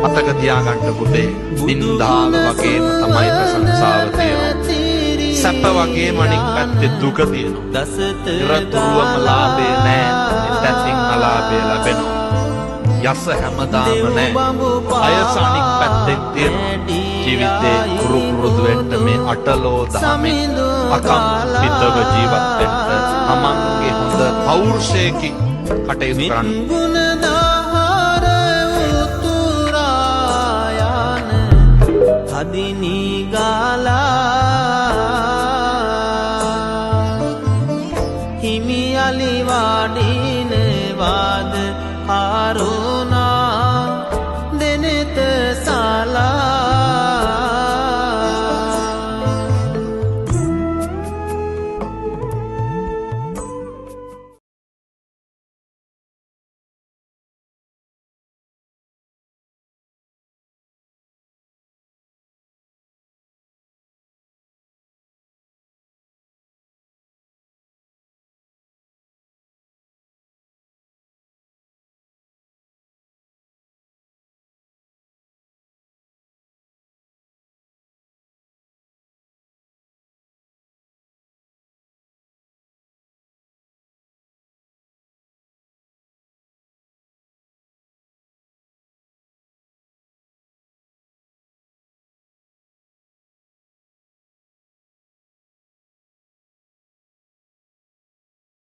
මතක තියාගන්න පුතේ නින්දාව වගේම තමයි ප්‍රශංසාව තියෙනවා. සැප වගේම අනික් පැත්තේ දුක තියෙනවා. ඉරතුරුවම ලාභේ නෑ. ඉතින් අලාභේ ලැබෙනවා. යස හැමදාම නෑ. අයස අනික් පැත්තෙන් තියෙනවා. ජීවිතේ කුරුකුරුදු වෙන්න මේ අටලෝ දහමින් අකම්පිතව ජීවත් වෙන්න තමන්ගේ හොඳ පෞරුෂයකින් කටයුතු කරන්න. හදිනිගාලා හිමි අලි වාඩිනවාද ආරුණා දෙනෙත සාලා